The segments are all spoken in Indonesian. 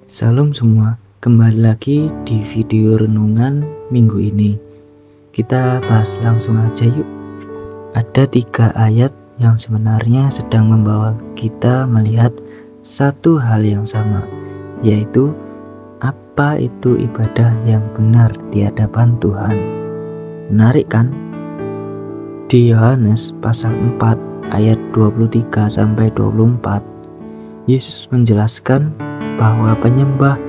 Salam semua, kembali lagi di video renungan minggu ini. Kita bahas langsung aja yuk. Ada 3 ayat yang sebenarnya sedang membawa kita melihat satu hal yang sama, yaitu apa itu ibadah yang benar di hadapan Tuhan. Menarik kan? Di Yohanes pasal 4 ayat 23-24, Yesus menjelaskan bahwa penyembah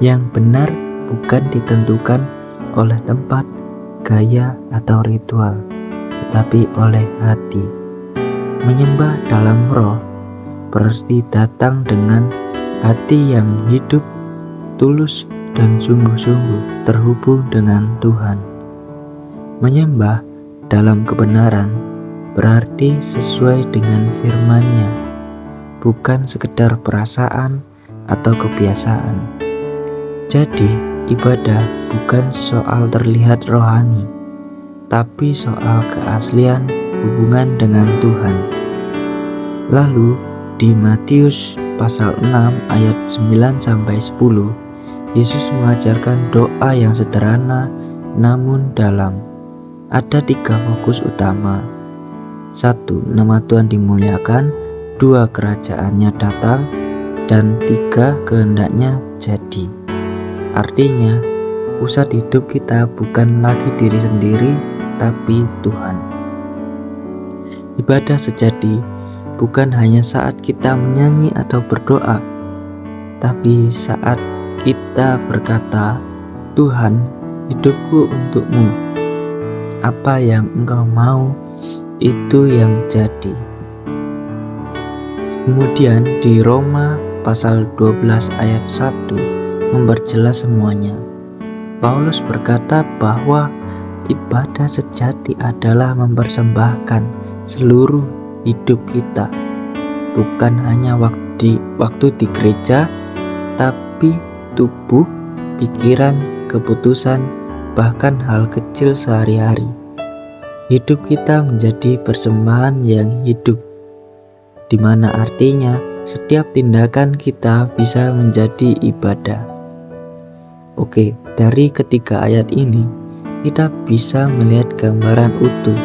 yang benar bukan ditentukan oleh tempat, gaya, atau ritual, tetapi oleh hati. Menyembah dalam roh berarti datang dengan hati yang hidup, tulus, dan sungguh-sungguh terhubung dengan Tuhan. Menyembah dalam kebenaran berarti sesuai dengan firman-Nya, bukan sekedar perasaan atau kebiasaan. Jadi, ibadah bukan soal terlihat rohani, tapi soal keaslian hubungan dengan Tuhan. Lalu, di Matius pasal 6 ayat 9-10, Yesus mengajarkan doa yang sederhana namun dalam. Ada 3 fokus utama. 1. Nama Tuhan dimuliakan. 2. Kerajaannya datang. Dan 3. Kehendaknya jadi. Artinya, pusat hidup kita bukan lagi diri sendiri, tapi Tuhan. Ibadah sejati bukan hanya saat kita menyanyi atau berdoa, tapi saat kita berkata, "Tuhan, hidupku untuk-Mu. Apa yang Engkau mau, itu yang jadi." Kemudian di Roma pasal 12 ayat 1 memperjelas semuanya. Paulus berkata bahwa ibadah sejati adalah mempersembahkan seluruh hidup kita, bukan hanya waktu di gereja, tapi tubuh, pikiran, keputusan, bahkan hal kecil sehari-hari. Hidup kita menjadi persembahan yang hidup, di mana artinya setiap tindakan kita bisa menjadi ibadah. Oke, dari ketiga ayat ini kita bisa melihat gambaran utuh.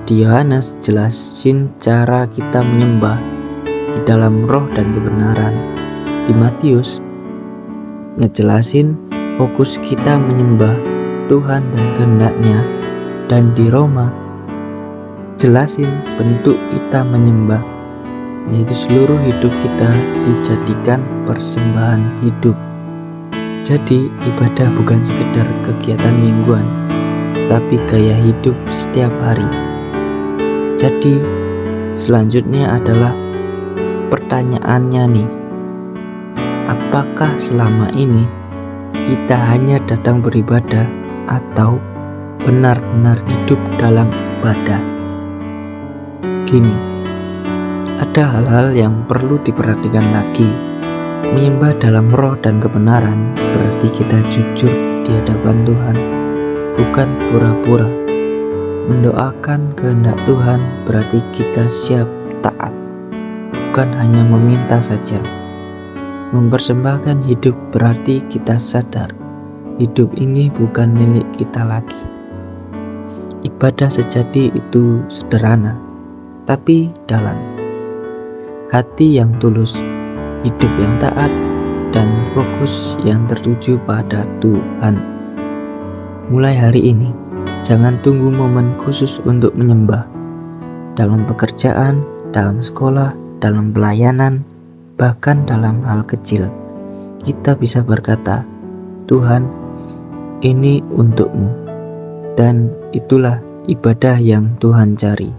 Di Yohanes jelasin cara kita menyembah di dalam roh dan kebenaran. Di Matius ngejelasin fokus kita menyembah Tuhan dan kehendaknya. Dan di Roma jelasin bentuk kita menyembah, yaitu seluruh hidup kita dijadikan persembahan hidup. Jadi ibadah bukan sekedar kegiatan mingguan, tapi gaya hidup setiap hari. Jadi selanjutnya adalah pertanyaannya nih, apakah selama ini kita hanya datang beribadah atau benar-benar hidup dalam ibadah? Gini, ada hal-hal yang perlu diperhatikan lagi. Menyembah dalam roh dan kebenaran berarti kita jujur di hadapan Tuhan, bukan pura-pura. Mendoakan kehendak Tuhan berarti kita siap taat, bukan hanya meminta saja. Mempersembahkan hidup berarti kita sadar hidup ini bukan milik kita lagi. Ibadah sejati itu sederhana, tapi dalam. Hati yang tulus, hidup yang taat, dan fokus yang tertuju pada Tuhan. Mulai hari ini, jangan tunggu momen khusus untuk menyembah. Dalam pekerjaan, dalam sekolah, dalam pelayanan, bahkan dalam hal kecil, kita bisa berkata, "Tuhan, ini untuk-Mu." Dan itulah ibadah yang Tuhan cari.